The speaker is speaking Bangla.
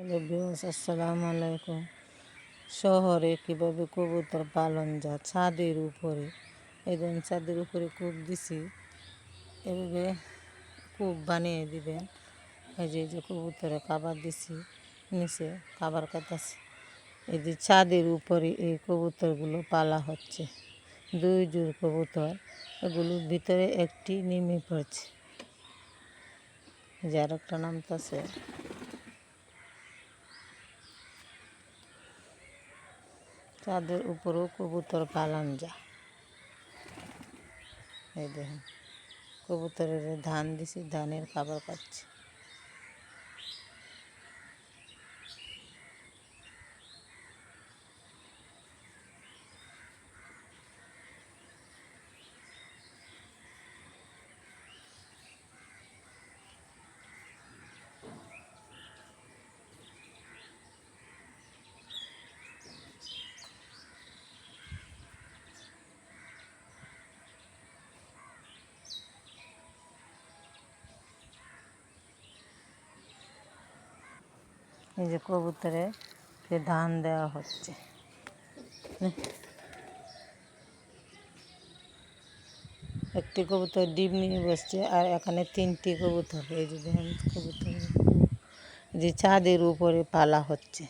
হ্যালো ভিউয়ার্স, আসসালামু আলাইকুম। শহরে কীভাবে কবুতর পালন যায় ছাদের উপরে। এই ধরুন ছাদের উপরে কূপ দিছি, এভাবে কূপ বানিয়ে দিবেন। এই যে কবুতরে খাবার দিছি, নিচে খাবার খাইতেছে। এই যে ছাদের উপরে এই কবুতরগুলো পালা হচ্ছে, 2 জোড় কবুতর। এগুলোর ভিতরে একটি নেমে পড়ছে, যার একটা নামতেছে। ছাদের উপরেও কবুতর পালন যায়। এই দেখেন, কবুতরের ধান দিছি, ধানের খাবার খাচ্ছে। এই যে কবুতরে ধান দেওয়া হচ্ছে। একটি কবুতর ডিম নিয়ে বসছে, আর এখানে 3টি কবুতর। এই যে দেখেন কবুতর যে ছাদের উপরে পালা হচ্ছে।